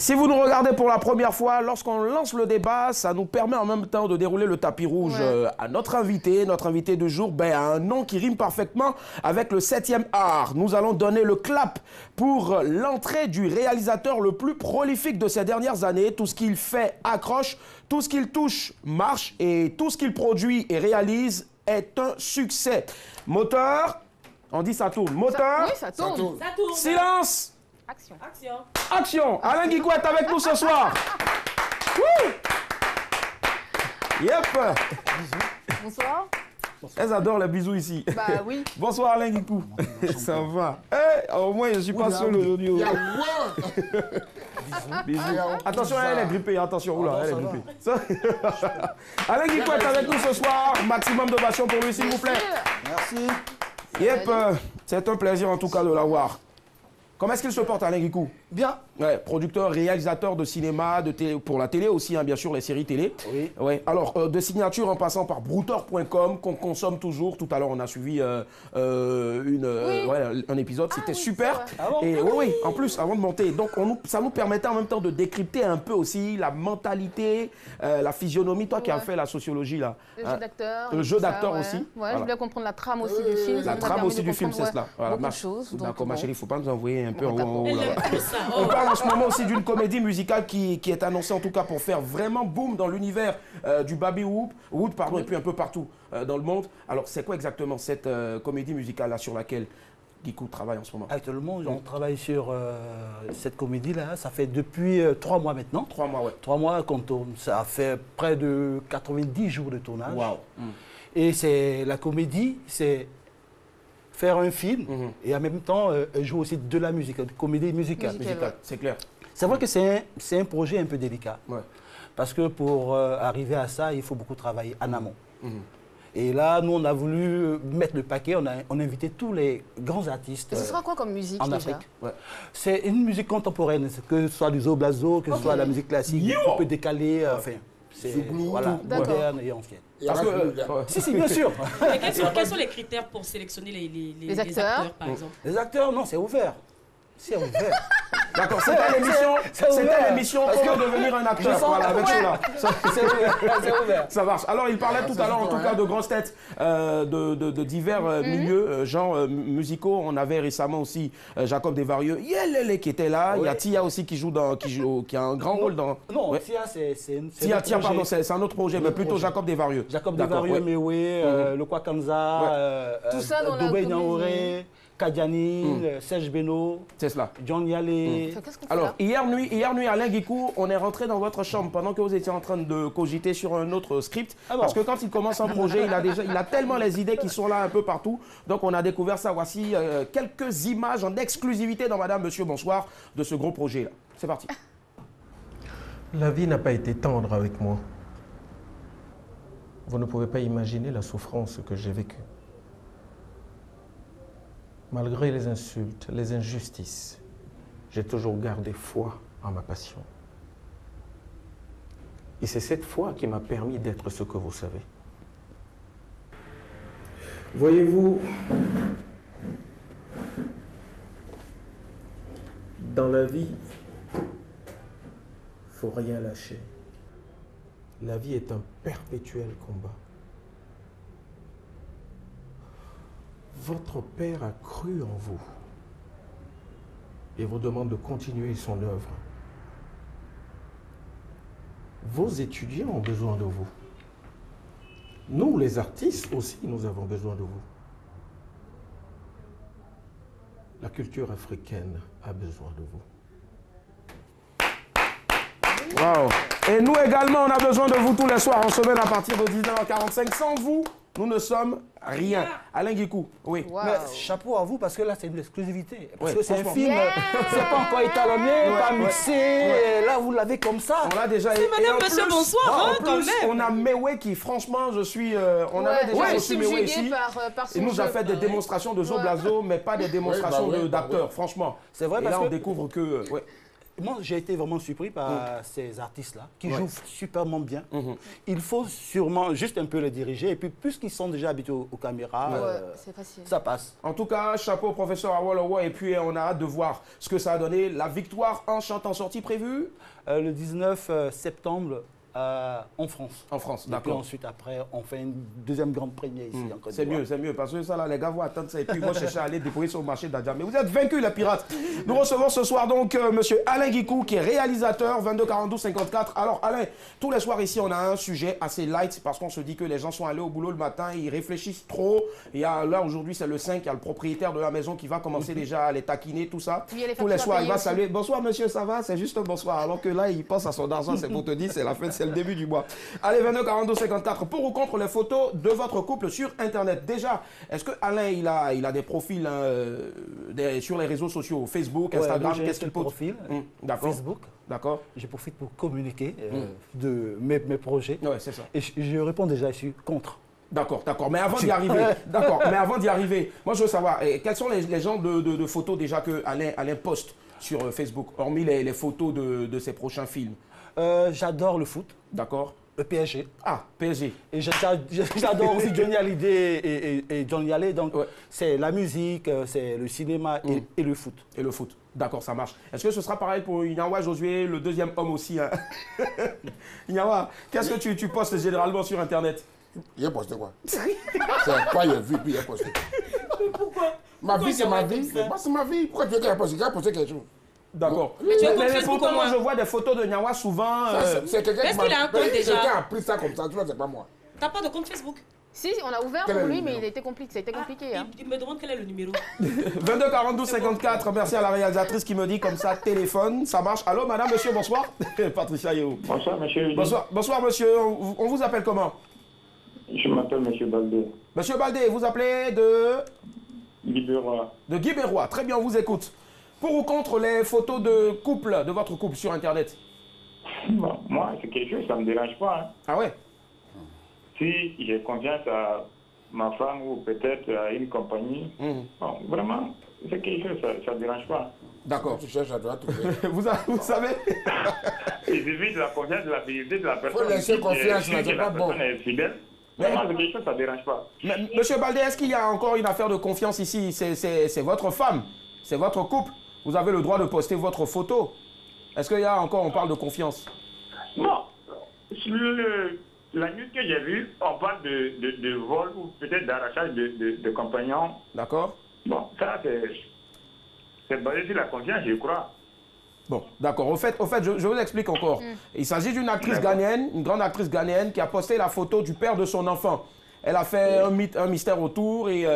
Si vous nous regardez pour la première fois, lorsqu'on lance le débat, ça nous permet en même temps de dérouler le tapis rouge à notre invité. Notre invité de jour a un nom qui rime parfaitement avec le 7e art. Nous allons donner le clap pour l'entrée du réalisateur le plus prolifique de ces dernières années. Tout ce qu'il fait accroche, tout ce qu'il touche marche et tout ce qu'il produit et réalise est un succès. Moteur, on dit ça tourne. Moteur, oui, ça tourne. Ça tourne. Silence. Action. Action. Action! Alain Guicou est avec nous ce soir. Wouh! Yep! Bonsoir. Elles adorent les bisous ici. Bah oui. Bonsoir Alain Guicou. Ça va? Eh, au moins je suis pas seul aujourd'hui. Bisous. Attention, elle est grippée. Attention, oula, elle est grippée. Alain Guicou est avec nous ce soir. Maximum de passion pour lui, s'il vous plaît. Merci. Yep, c'est un plaisir en tout cas de l'avoir. Comment est-ce qu'il se porte, Alain Guicou? Bien. Ouais, producteur, réalisateur de cinéma, de télé, pour la télé aussi, hein, bien sûr, les séries télé. Oui. Ouais. Alors, de signature en passant par brouteur.com, qu'on consomme toujours. Tout à l'heure, on a suivi un épisode, c'était super. Ah bon? Et oui, en plus, avant de monter. Donc, ça nous permettait en même temps de décrypter un peu aussi la mentalité, la physionomie. Toi qui as fait la sociologie, là. Le jeu d'acteur. Le jeu d'acteur aussi. Ouais, Voilà. je voulais comprendre la trame aussi du film. La trame aussi du film, c'est cela. Voilà, Beaucoup de choses. D'accord, ma chérie, il ne faut pas nous envoyer un peu en haut. Elle là-bas. aime plus ça. On parle en ce moment aussi d'une comédie musicale qui est annoncée en tout cas pour faire vraiment boom dans l'univers du baby-wood, et puis un peu partout dans le monde. Alors c'est quoi exactement cette comédie musicale-là sur laquelle Guicou travaille en ce moment? Actuellement, on travaille sur cette comédie-là. Ça fait depuis 3 mois maintenant. 3 mois, ouais. 3 mois qu'on tourne. Ça a fait près de 90 jours de tournage. Waouh. Et c'est la comédie, c'est faire un film et en même temps jouer aussi de la musique, de comédie musicale. C'est clair. C'est vrai que c'est un projet un peu délicat. Ouais. Parce que pour arriver à ça, il faut beaucoup travailler en amont. Et là, nous, on a voulu mettre le paquet, on a invité tous les grands artistes. Et ce sera quoi comme musique en déjà? Afrique. Ouais. C'est une musique contemporaine, que ce soit du zoblazo, que ce soit la musique classique, un peu décalée, enfin, c'est voilà, moderne et ancienne. Parce que, Si, bien sûr. Et quels sont les critères pour sélectionner les acteurs, par exemple? Les acteurs, non, c'est ouvert. C'est ouvert. D'accord, c'était l'émission Comment devenir un acteur, voilà, avec cela. C'est ouvert. Ça marche. Alors, il parlait tout à l'heure, en tout cas, de grosses têtes de divers milieux, genres musicaux. On avait récemment aussi Jacob Desvarieux, Yelele qui était là. Il y a Tia aussi qui a un grand rôle dans... Non, Ouais. Tia, c'est Tia, pardon, c'est un autre projet, mais plutôt Jacob Desvarieux. Jacob D'accord, Desvarieux, ouais. Mewe, le Kwakanza, Tout ça dans la Dobé comédie. Naoré, Kadiani, Serge Beno, C'est cela. John Yale. Qu'est-ce qu'on fait Alors, là? hier nuit, Alain Guicou, on est rentré dans votre chambre pendant que vous étiez en train de cogiter sur un autre script. Ah bon? Parce que quand il commence un projet, il a tellement les idées qui sont là un peu partout. Donc, on a découvert ça. Voici quelques images en exclusivité dans Madame, Monsieur, Bonsoir de ce gros projet-là. C'est parti. La vie n'a pas été tendre avec moi. Vous ne pouvez pas imaginer la souffrance que j'ai vécue. Malgré les insultes, les injustices, j'ai toujours gardé foi en ma passion. Et c'est cette foi qui m'a permis d'être ce que vous savez. Voyez-vous, dans la vie, il ne faut rien lâcher. La vie est un perpétuel combat. Votre père a cru en vous et vous demande de continuer son œuvre. Vos étudiants ont besoin de vous. Nous, les artistes aussi, nous avons besoin de vous. La culture africaine a besoin de vous. Waouh. Et nous également, on a besoin de vous tous les soirs en semaine à partir de 19h45. Sans vous, nous ne sommes rien. Alain Guicou, oui. Wow. Mais chapeau à vous parce que là c'est une exclusivité. Parce Ouais, que c'est un franchement. film, c'est pas encore étalonné, pas mixé. Et là vous l'avez comme ça. On l'a déjà. C'est Madame, Monsieur, Bonsoir, en hein, quand plus, même. on a Mewe qui, franchement, on avait déjà reçu Mewe ici. Par son Il nous a jeu. fait des démonstrations de Zoblazo, mais pas des démonstrations d'acteurs, franchement. C'est vrai Et parce là, on que découvre que... ouais. moi, j'ai été vraiment surpris par ces artistes-là qui jouent superment bien. Il faut sûrement juste un peu les diriger. Et puis, puisqu'ils sont déjà habitués aux caméras, c'est facile. ça passe. En tout cas, chapeau, professeur Awolowo. Et puis, on a hâte de voir ce que ça a donné. La victoire en chant en sortie prévue Le 19 septembre en France. en France, Et puis d'accord. ensuite, après, on fait une deuxième grande première ici en Côte C'est d'Ivoire. mieux, parce que ça, là, les gars vont attendre ça et puis ils vont chercher à aller déployer sur le marché d'Adja. Mais vous êtes vaincus, les pirates. Nous recevons ce soir donc monsieur Alain Guicou, qui est réalisateur, 22 42 54. Alors, Alain, tous les soirs ici, on a un sujet assez light parce qu'on se dit que les gens sont allés au boulot le matin, ils réfléchissent trop. Il y a, là, aujourd'hui, c'est le 5, il y a le propriétaire de la maison qui va commencer déjà à les taquiner, tout ça. Oui, il y a les Tous les factures à soirs, il payer va aussi. saluer. Bonsoir, monsieur, ça va? C'est juste un bonsoir. Alors que là, il pense à son argent, c'est pour te dire, c'est la fin, c'est le début du mois. Allez, 22 42 54. Pour ou contre les photos de votre couple sur Internet? Déjà, est-ce que Alain, il a des profils sur les réseaux sociaux, Facebook, Instagram, j'ai qu'est-ce qu'il un pose? profil D'accord. Facebook. D'accord. Je profite pour communiquer de mes projets. Ouais, c'est ça. Et je réponds déjà, je suis contre. D'accord. Mais avant d'y arriver, moi je veux savoir, quels sont les genres de photos déjà que Alain poste sur Facebook, hormis les photos de ses prochains films? J'adore le foot, D'accord. le PSG. Ah, PSG. Et j'adore aussi Johnny Hallyday et Johnny Hallyday. Donc, c'est la musique, c'est le cinéma et le foot. Et le foot. D'accord, ça marche. Est-ce que ce sera pareil pour Inyawa Josué, le deuxième homme aussi hein? Inyawa, qu'est-ce que tu postes généralement sur Internet? Il a posté quoi? C'est quoi il a vu, puis il a posté. Pourquoi? Ma vie, c'est ma Pourquoi vie. il y a Moi, c'est ma vie. Pourquoi tu veux qu'elle a posté? Il a posté quelque chose. D'accord. Mais tu as compte les Facebook photos, au moi moins. je vois des photos de Nyawa souvent. C'est quelqu'un Est-ce qu'il a un compte déjà? Quelqu'un a pris ça comme ça, tu vois, c'est pas moi. T'as pas de compte Facebook? Si, on a ouvert Quel pour est le lui, mais numéro? il était compliqué. Ça a été compliqué. Ah, Hein. il me demande quel est le numéro. 22 42 54, merci à la réalisatrice qui me dit comme ça, téléphone, ça marche. Allô, madame, monsieur, bonsoir. Patricia Yeo. Bonsoir, monsieur. Bonsoir, monsieur. On vous appelle comment? Je m'appelle monsieur Baldé. Monsieur Baldé, vous appelez de Libérois. Guy Berrois. Très bien, on vous écoute. Pour ou contre les photos de votre couple sur Internet? Bon, moi, c'est quelque chose, ça ne me dérange pas. Hein. Ah ouais? Si j'ai confiance à ma femme ou peut-être à une compagnie, bon, vraiment, c'est quelque chose, ça ne dérange pas. D'accord. Tu cherches à droite, Vous savez? Il suffit de la confiance, de la fidélité de la personne. Faut laisser Si, confiance, là, si c'est la pas bon. personne est fidèle. Vraiment, c'est quelque chose, ça ne dérange pas. Mais, monsieur Baldé, est-ce qu'il y a encore une affaire de confiance ici? C'est votre femme, c'est votre couple. Vous avez le droit de poster votre photo. Est-ce qu'il y a encore, on parle de confiance? Non. Sur la news que j'ai vue, on parle de vol ou peut-être d'arrachage de compagnons. D'accord? Bon, ça, c'est basé sur la confiance, je crois. Bon, d'accord. Au fait, je vous explique encore. Il s'agit d'une actrice ghanéenne, une grande actrice ghanéenne qui a posté la photo du père de son enfant. Elle a fait un mystère autour et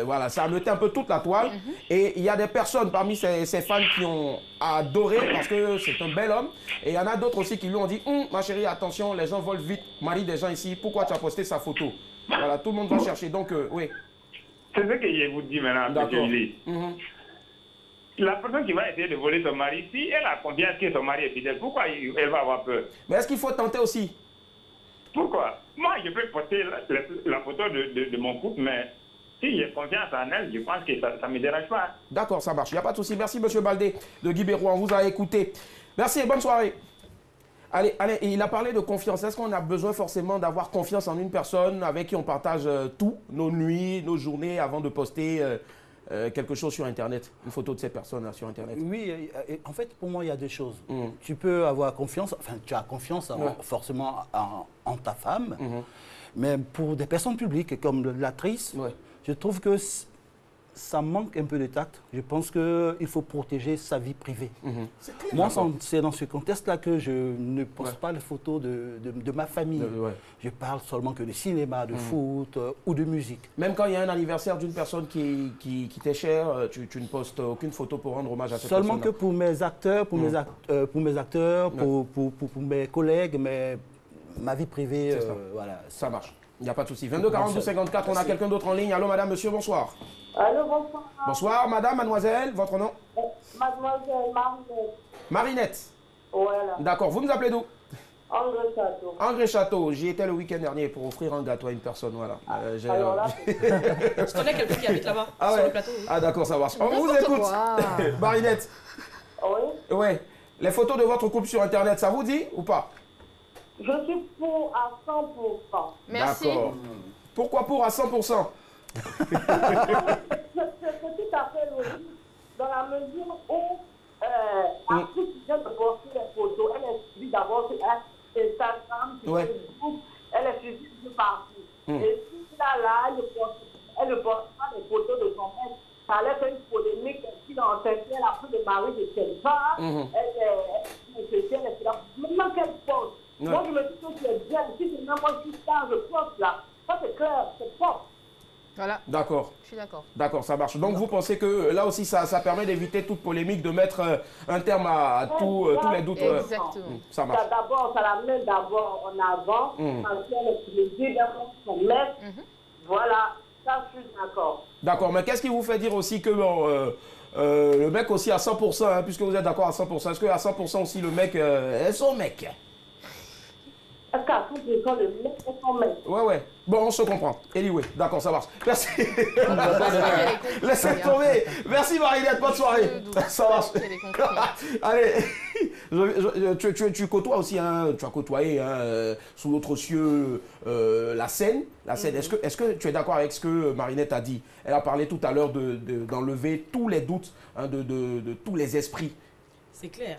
voilà, ça a mené un peu toute la toile. Et il y a des personnes parmi ces fans qui ont adoré parce que c'est un bel homme. Et il y en a d'autres aussi qui lui ont dit ma chérie, attention, les gens volent vite, marie des gens ici, pourquoi tu as posté sa photo? Voilà, tout le monde va chercher. Donc, oui. C'est ce que je vous dis maintenant, D'accord. M. Julie. La personne qui va essayer de voler son mari, si elle a confiance que son mari est fidèle, pourquoi elle va avoir peur? Mais est-ce qu'il faut tenter aussi? Pourquoi? Moi, je peux poster la photo de mon couple, mais si j'ai confiance en elle, je pense que ça ne me dérange pas. D'accord, ça marche. Il n'y a pas de souci. Merci, monsieur Baldé de Guy Berrois. On vous a écouté. Merci et bonne soirée. Allez, il a parlé de confiance. Est-ce qu'on a besoin forcément d'avoir confiance en une personne avec qui on partage tout, nos nuits, nos journées, avant de poster quelque chose sur Internet, une photo de ces personnes là, sur Internet? Oui, en fait, pour moi, il y a deux choses. Tu peux avoir confiance, enfin, tu as confiance forcément en ta femme, mais pour des personnes publiques comme l'actrice, je trouve que ça manque un peu de tact. Je pense qu'il faut protéger sa vie privée. Moi, c'est dans ce contexte-là que je ne poste pas les photos de ma famille. Je parle seulement que de cinéma, de foot ou de musique. Même quand il y a un anniversaire d'une personne qui t'est chère, tu ne postes aucune photo pour rendre hommage à cette personne. Seulement que pour mes acteurs, pour mes collègues, ma vie privée, voilà. Ça marche. Il n'y a pas de souci. 22 42 54, on a quelqu'un d'autre en ligne. Allô, madame, monsieur, bonsoir. Allô, bonsoir. Bonsoir, madame, mademoiselle, votre nom? Mademoiselle Marinette. Marinette. Voilà. D'accord, vous nous appelez d'où? André Château. André Château, j'y étais le week-end dernier pour offrir un gâteau à une personne, voilà. Alors là, Je connais quelqu'un qui habite là-bas, sur le plateau. Oui. Ah d'accord, ça marche. On vous écoute. Marinette. oui. Ouais. Les photos de votre couple sur Internet, ça vous dit ou pas? Je suis pour à 100%. Merci. D'accord. Pourquoi pour à 100%? C'est tout à fait logique, dans la mesure où l'artiste qui vient de poster les photos, elle est suivie d'abord sur Instagram, sur Facebook, elle est suivie de partout. Et si là, elle ne poste pas les photos de son mec, ça allait faire une polémique si dans elle a pris le mari de quelqu'un, elle est là. Maintenant qu'elle poste, moi je me dis que c'est bien, si c'est même moi qui je poste là, ça c'est clair, c'est propre. Voilà. D'accord. Je suis d'accord. D'accord, ça marche. Donc vous pensez que là aussi, ça permet d'éviter toute polémique, de mettre un terme à tous les doutes. Exactement. Ça marche. Ça la met d'abord en avant, parce qu'elle est utilisée dans son mec. Voilà, ça je suis d'accord. D'accord, mais qu'est-ce qui vous fait dire aussi que le mec aussi à 100%, hein, puisque vous êtes d'accord à 100%, est-ce qu'à 100% aussi le mec est son mec? Est-ce qu'à 100% le mec est son mec? Ouais. Bon, on se comprend. Anyway, d'accord, ça marche. Merci. Laissez tomber. Merci Marinette, bonne soirée. Ça marche. Allez, tu côtoies aussi, hein, tu as côtoyé sous l'autre cieux la scène. Est-ce que tu es d'accord avec ce que Marinette a dit? Elle a parlé tout à l'heure d'enlever tous les doutes, hein, de tous les esprits. C'est clair.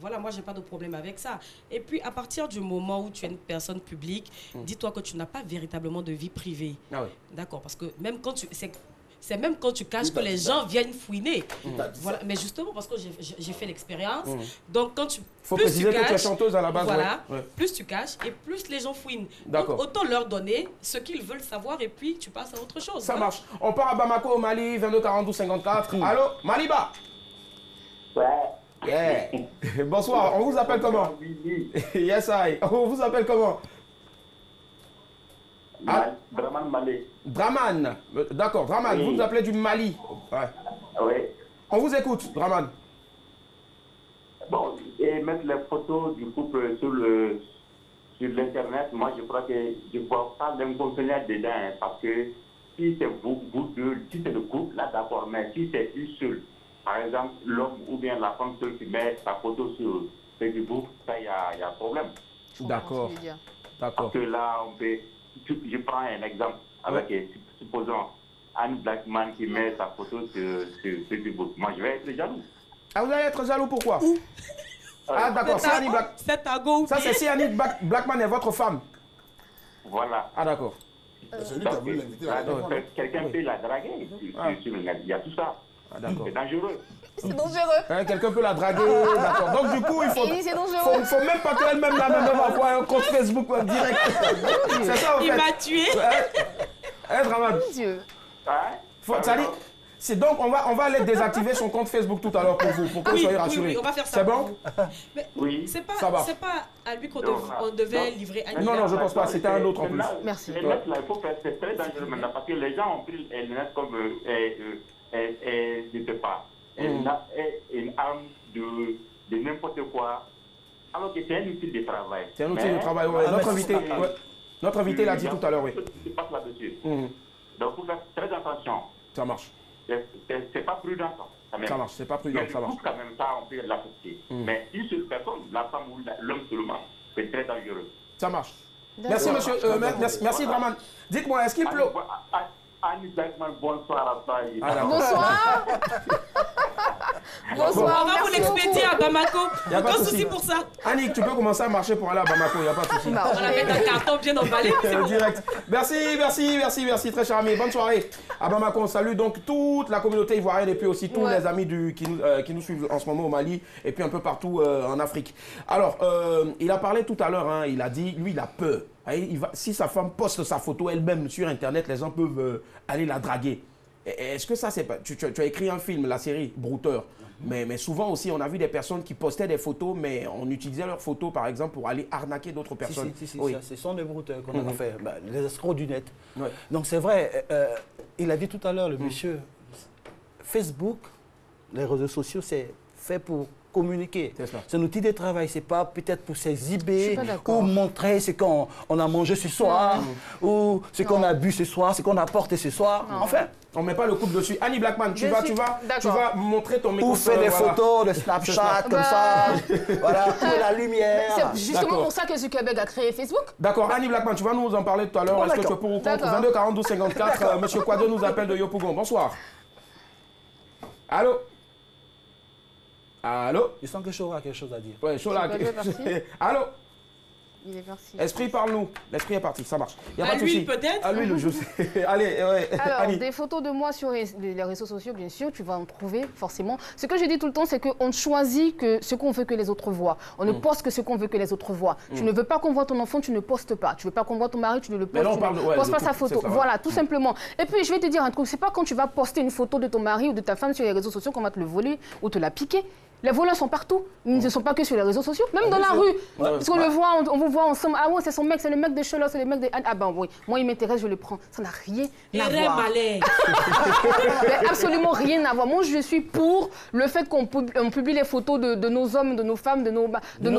Voilà, moi, je n'ai pas de problème avec ça. Et puis, à partir du moment où tu es une personne publique, dis-toi que tu n'as pas véritablement de vie privée. Ah oui. D'accord, parce que même quand c'est même quand tu caches que les gens viennent fouiner. Voilà. Mais justement, parce que j'ai fait l'expérience. Donc, quand tu... Il faut préciser que tu es chanteuse à la base. Voilà. Plus tu caches et plus les gens fouinent. Donc, autant leur donner ce qu'ils veulent savoir et puis tu passes à autre chose. Ça marche. On part à Bamako, au Mali, 22 42 54. Allô, Maliba? Ouais. Yeah. Bonsoir, on vous appelle comment? Yes, I. On vous appelle comment? Draman Malé. Draman. D'accord, Draman, vous nous appelez du Mali. Ouais. Oui. On vous écoute, Draman. Bon, et mettre les photos du couple sur l'internet, moi je crois que je ne vois pas l'inconvénient dedans, hein, parce que si c'est vous deux, si c'est le couple, là d'accord, mais si c'est une seule, par exemple, l'homme ou bien la femme seule qui met sa photo sur Facebook, ça, il y a problème. D'accord. Parce que là, on peut... Je prends un exemple avec, supposons, Anne Blackman qui met sa photo sur Facebook. Moi, je vais être jaloux. Ah, vous allez être jaloux, pourquoi? Ah, d'accord, c'est Annie Blackman. C'est un go. Ça, c'est si Annie Blackman est votre femme. Voilà. Ah, d'accord. C'est lui qui a voulu l'inviter. Quelqu'un peut la draguer sur le net. Il y a tout ça. Ah, d'accord. C'est dangereux. C'est dangereux. Quelqu'un peut la draguer, d'accord. Donc du coup, il faut même pas qu'elle-même avoir un compte Facebook direct. C'est ça, en fait. Il m'a tué. Draman. Mon Dieu. C'est donc, on va aller désactiver son compte Facebook tout à l'heure pour vous, pour que vous soyez rassurés. Oui, on va faire ça. C'est bon? Mais oui. C'est pas à lui qu'on devait livrer à Non, je pense pas. C'était un autre en plus. Merci. Les lettres, là, il faut faire, c'est très dangereux maintenant parce que les gens ont pris les lettres comme, je ne sais pas, une arme de n'importe quoi, alors que c'est un outil de travail. C'est un outil de travail, oui. Notre invité l'a dit tout à l'heure, oui. Je passe là-dessus. Donc, il faut faire très attention. Ça marche. C'est pas prudent, ça. Ça marche, c'est pas prudent, ça marche. Quand même, ça, on peut l'affecter. Mais une seule personne, la femme ou l'homme seulement, c'est très dangereux. Ça marche. Merci, monsieur. Merci, Draman. Dites-moi, est-ce qu'il pleut? Annie Blackman, bonsoir à toi. Bonsoir. Bonsoir. On va vous l'expédier à Bamako. Aucun souci pour ça. Annick, tu peux commencer à marcher pour aller à Bamako, il n'y a pas de souci. On va mettre un carton bien emballé. Direct. Merci, très cher ami. Bonne soirée. À Bamako, on salue donc toute la communauté ivoirienne et puis aussi tous les amis qui nous suivent en ce moment au Mali et puis un peu partout en Afrique. Alors, il a parlé tout à l'heure, hein, il a dit, lui, il a peur. Si sa femme poste sa photo elle-même sur Internet, les gens peuvent aller la draguer. Est-ce que ça, c'est pas... Tu as écrit un film, la série Brouteur, mais souvent aussi, on a vu des personnes qui postaient des photos, mais on utilisait leurs photos, par exemple, pour aller arnaquer d'autres personnes. Oui. Ce sont des brouteurs qu'on a fait, les escrocs du net. Donc c'est vrai, il a dit tout à l'heure, le monsieur, Facebook, les réseaux sociaux, c'est fait pour communiquer. C'est ça. C'est un outil de travail, c'est pas peut-être pour s'exhiber pas d'accord. ou montrer ce qu'on a mangé ce soir ou ce qu'on a bu ce soir, ce qu'on a porté ce soir. Enfin, On met pas le couple dessus. Annie Blackman, tu vas montrer ton micro. ou faire des photos de Snapchat comme ça. Voilà, pour la lumière. C'est justement pour ça que Zuckerberg a créé Facebook. D'accord, Annie Blackman, tu vas nous en parler tout à l'heure. Oh, Est-ce que tu es d'accord. pour ou contre? D'accord. 22 42 54. Monsieur Quadro nous appelle de Yopougon. Bonsoir. Allô? Allô? Je sens que Chora a quelque chose à dire. Ouais, chaud là. Quadro est parti. Allô? Il est parti. Esprit, parle-nous. L'esprit est parti, ça marche. Y a pas À de l'huile, souci. peut-être? À l'huile, je sais. Allez, ouais. Alors, Annie. des photos de moi sur les réseaux sociaux, bien sûr, tu vas en trouver forcément. Ce que je dis tout le temps, c'est qu'on choisit que ce qu'on veut que les autres voient. On ne poste que ce qu'on veut que les autres voient. Tu ne veux pas qu'on voit ton enfant, tu ne postes pas. Tu veux pas qu'on voit ton mari, tu ne le postes, là, on tu parle ne de- ouais, postes de pas tout, sa c'est photo. ça, ouais. Voilà, tout simplement. Et puis, je vais te dire un truc, c'est pas quand tu vas poster une photo de ton mari ou de ta femme sur les réseaux sociaux qu'on va te le voler ou te la piquer. Les voleurs sont partout. Ils ne sont pas que sur les réseaux sociaux, même dans la rue. Parce qu'on le voit, on vous voit ensemble. Ah ouais, c'est son mec, c'est le mec de Chola, c'est le mec de... Ah ben oui, moi il m'intéresse, je le prends. Ça n'a rien à voir. Malais. Mais absolument rien à voir. Moi, je suis pour le fait qu'on publie les photos de nos hommes, de nos femmes, de nos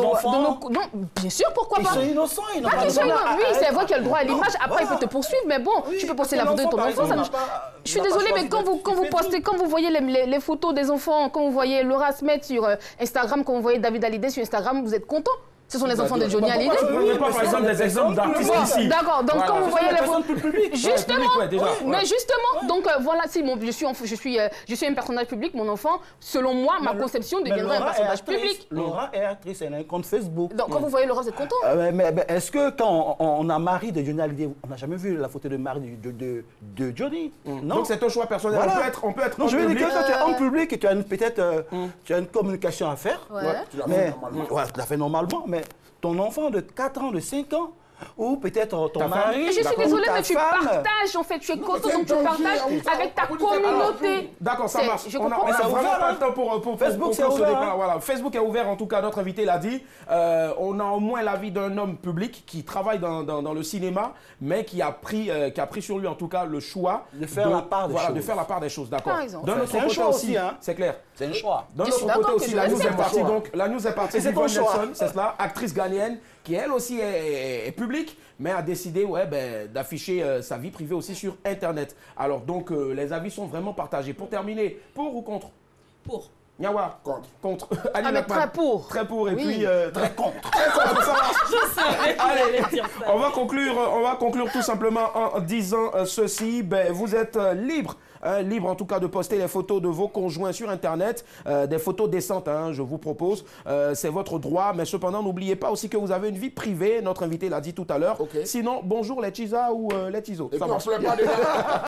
enfants. Non, bien sûr, pourquoi Ils pas. sont innocents, ils n'ont Pas pas qu'ils soient besoin innocents. Oui, c'est vrai qu'il y a le droit à l'image. Après, il voilà. peut te poursuivre, mais bon, Oui, tu peux parce poster que la photo de ton l'enfant, enfant. par ça ne- exemple, n'a pas- Je suis n'a pas désolée, choisi mais quand d'être vous Facebook. postez, quand vous voyez les photos des enfants, quand vous voyez Laura Smet sur Instagram, quand vous voyez David Hallyday sur Instagram, vous êtes content. Ce sont les enfants de Johnny Hallyday. Pourquoi tu ne prenais pas, par exemple, des exemples d'artistes Bon, ici? d'accord, donc Voilà, quand vous ce voyez sont des les personnes photos... plus publiques. Justement, Ouais, publiques, ouais, déjà, oui, ouais. mais justement, donc voilà, si je suis un personnage public, mon enfant, selon moi, ma conception Mais deviendrait un Laura est personnage actrice. public. Laura est actrice, elle a un compte Facebook. Donc quand vous voyez Laura, vous êtes content. Mais est-ce que quand on a Marie de Johnny Hallyday, on n'a jamais vu la photo de Marie de Johnny? Non. Donc c'est un choix personnel. Voilà. On peut être Non, en je veux dire public. que quand tu es en public et tu as peut-être tu as une communication à faire. Ouais. Tu l'as fait Mais normalement. ouais, tu l'as fait normalement, mais ton enfant de 4 ans, de 5 ans, ou peut-être ton Ta femme. mari, Mais je suis d'accord, désolée, ou ta mais tu femme. partages, en fait, tu es content, c'est donc tu un partages danger, avec ta on peut dire ça. communauté. D'accord, ça C'est- marche. je On a comprends. C'est vraiment ouvert, pas hein. le temps pour Facebook, c'est conclure ce ouvert, débat. hein. Voilà. Facebook est ouvert, en tout cas, notre invité l'a dit. On a au moins l'avis d'un homme public qui travaille dans le cinéma, mais qui a pris sur lui, en tout cas, le choix De faire la part des voilà, de choses. faire la part des choses. D'accord. Par exemple. D'un C'est autre un côté choix aussi, aussi, hein. c'est clair. C'est un choix. D'un Je suis autre d'accord côté que aussi, je la news est respecte. partie. Donc, la news est partie Et c'est d'Yvonne ton choix. Nelson, c'est cela, actrice ghanéenne, qui elle aussi est publique, mais a décidé d'afficher sa vie privée aussi sur Internet. Alors, donc, les avis sont vraiment partagés. Pour terminer, pour ou contre? Pour. Nyawa? Contre. Contre. Ah, mais Blackman. très pour. Très pour, et Oui. puis très contre. Très contre, ça marche. Allez, on va conclure tout simplement en disant ceci. Ben, vous êtes libre. Libre en tout cas de poster les photos de vos conjoints sur Internet, des photos décentes, hein, je vous propose. C'est votre droit, mais cependant, n'oubliez pas aussi que vous avez une vie privée. Notre invité l'a dit tout à l'heure. Ok. Sinon, bonjour les Chisa ou les Tizo. Et Ça puis on marche. ne se plaît pas déjà.